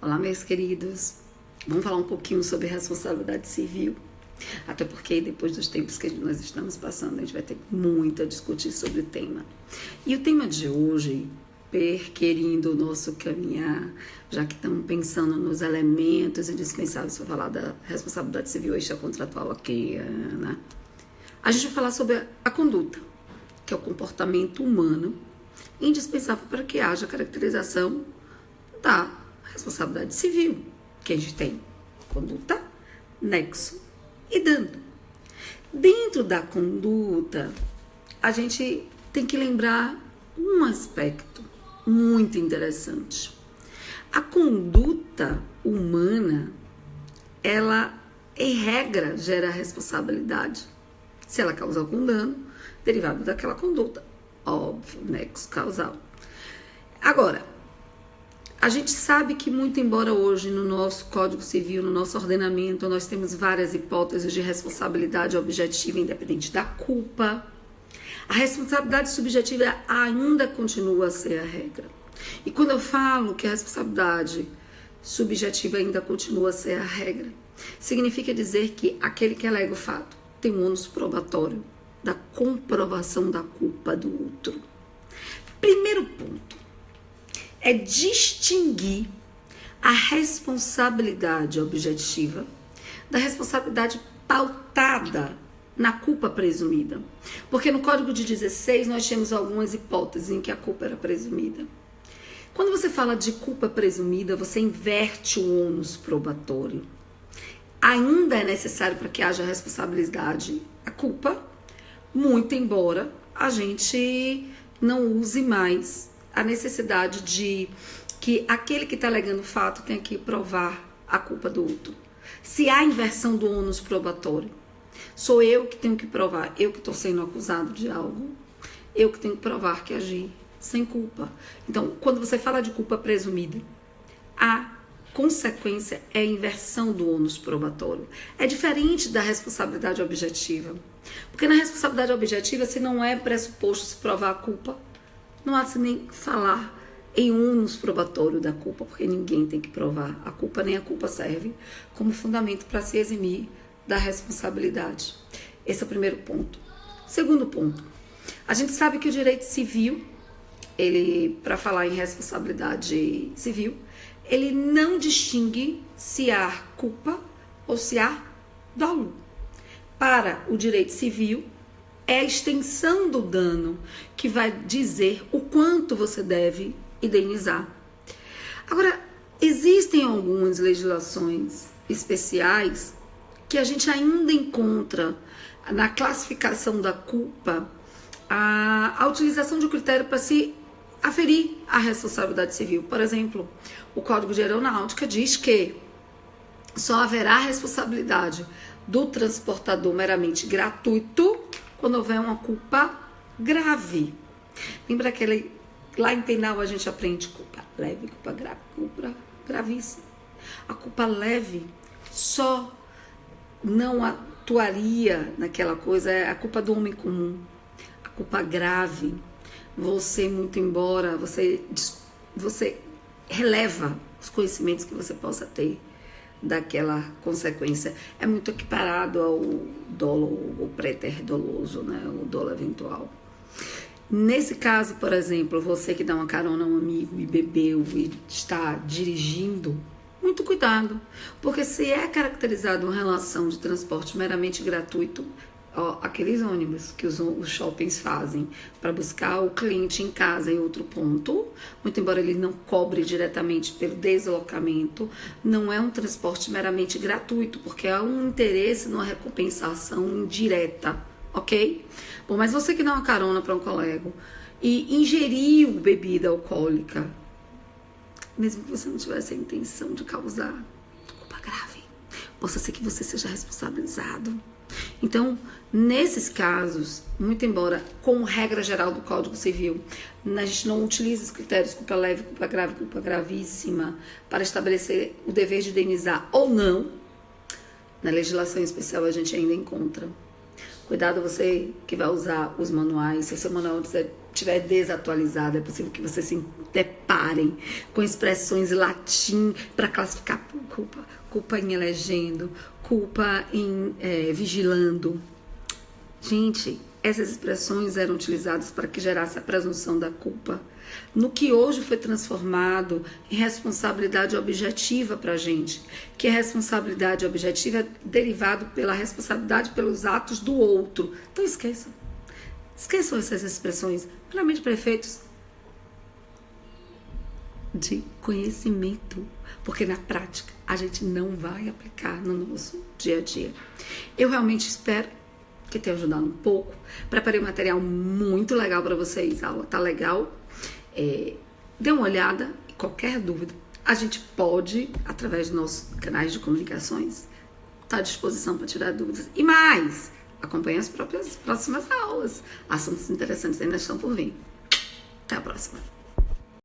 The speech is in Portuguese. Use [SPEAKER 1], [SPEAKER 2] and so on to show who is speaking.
[SPEAKER 1] Olá, meus queridos. Vamos falar um pouquinho sobre responsabilidade civil. Até porque depois dos tempos que nós estamos passando, a gente vai ter muito a discutir sobre o tema. E o tema de hoje, perquirindo o nosso caminhar, já que estamos pensando nos elementos indispensáveis para falar da responsabilidade civil extracontratual aqui, né? A gente vai falar sobre a conduta, que é o comportamento humano indispensável para que haja caracterização da responsabilidade civil, que a gente tem conduta, nexo e dano. Dentro da conduta, a gente tem que lembrar um aspecto muito interessante. A conduta humana, ela, em regra, gera responsabilidade se ela causar algum dano derivado daquela conduta. Óbvio, nexo causal. Agora, a gente sabe que, muito embora hoje no nosso Código Civil, no nosso ordenamento, nós temos várias hipóteses de responsabilidade objetiva independente da culpa, a responsabilidade subjetiva ainda continua a ser a regra. E quando eu falo que a responsabilidade subjetiva ainda continua a ser a regra, significa dizer que aquele que alega o fato tem um ônus probatório da comprovação da culpa do outro. Primeiro ponto é distinguir a responsabilidade objetiva da responsabilidade pautada na culpa presumida. Porque no Código de 16 nós temos algumas hipóteses em que a culpa era presumida. Quando você fala de culpa presumida, você inverte o ônus probatório. Ainda é necessário para que haja responsabilidade a culpa, muito embora a gente não use mais a necessidade de que aquele que está alegando o fato tenha que provar a culpa do outro. Se há inversão do ônus probatório, sou eu que tenho que provar, eu que estou sendo acusado de algo, eu que tenho que provar que agi sem culpa. Então, quando você fala de culpa presumida, a consequência é a inversão do ônus probatório. É diferente da responsabilidade objetiva. Porque na responsabilidade objetiva, se não é pressuposto se provar a culpa, não há se nem falar em ônus probatório da culpa, porque ninguém tem que provar a culpa, nem a culpa serve como fundamento para se eximir da responsabilidade. Esse é o primeiro ponto. Segundo ponto, a gente sabe que o direito civil, para falar em responsabilidade civil, ele não distingue se há culpa ou se há dolo. Para o direito civil, é a extensão do dano que vai dizer o quanto você deve indenizar. Agora, existem algumas legislações especiais que a gente ainda encontra na classificação da culpa a utilização de um critério para se aferir a responsabilidade civil. Por exemplo, o Código de Aeronáutica diz que só haverá responsabilidade do transportador meramente gratuito quando houver uma culpa grave. Lembra que lá em penal a gente aprende culpa leve, culpa grave, culpa gravíssima. A culpa leve só não atuaria naquela coisa, é a culpa do homem comum. A culpa grave, você, muito embora, você releva os conhecimentos que você possa ter daquela consequência. É muito equiparado ao dolo, o préter doloso, né? O dolo eventual. Nesse caso, por exemplo, você que dá uma carona a um amigo e bebeu e está dirigindo, muito cuidado, porque se é caracterizado uma relação de transporte meramente gratuito, aqueles ônibus que os shoppings fazem para buscar o cliente em casa em outro ponto, muito embora ele não cobre diretamente pelo deslocamento, não é um transporte meramente gratuito, porque há um interesse numa recompensação indireta, ok? Bom, mas você que dá uma carona para um colega e ingeriu bebida alcoólica, mesmo que você não tivesse a intenção de causar culpa grave, possa ser que você seja responsabilizado. Então, nesses casos, muito embora, como regra geral do Código Civil, a gente não utiliza os critérios culpa leve, culpa grave, culpa gravíssima para estabelecer o dever de indenizar ou não, na legislação especial a gente ainda encontra. Cuidado você que vai usar os manuais, se o seu manual dizer estiver desatualizado, é possível que vocês se deparem com expressões latim para classificar culpa. Culpa em elegendo, culpa em vigilando. Gente, essas expressões eram utilizadas para que gerasse a presunção da culpa, no que hoje foi transformado em responsabilidade objetiva para a gente, que a responsabilidade objetiva é derivado pela responsabilidade pelos atos do outro. Então esqueçam essas expressões, plenamente prefeitos de conhecimento, porque na prática a gente não vai aplicar no nosso dia a dia. Eu realmente espero que tenha ajudado um pouco. Preparei um material muito legal para vocês, a aula tá legal. Dê uma olhada e qualquer dúvida a gente pode, através dos nossos canais de comunicações, tá à disposição para tirar dúvidas. E mais, acompanhe as próximas aulas. Assuntos interessantes ainda estão por vir. Até a próxima.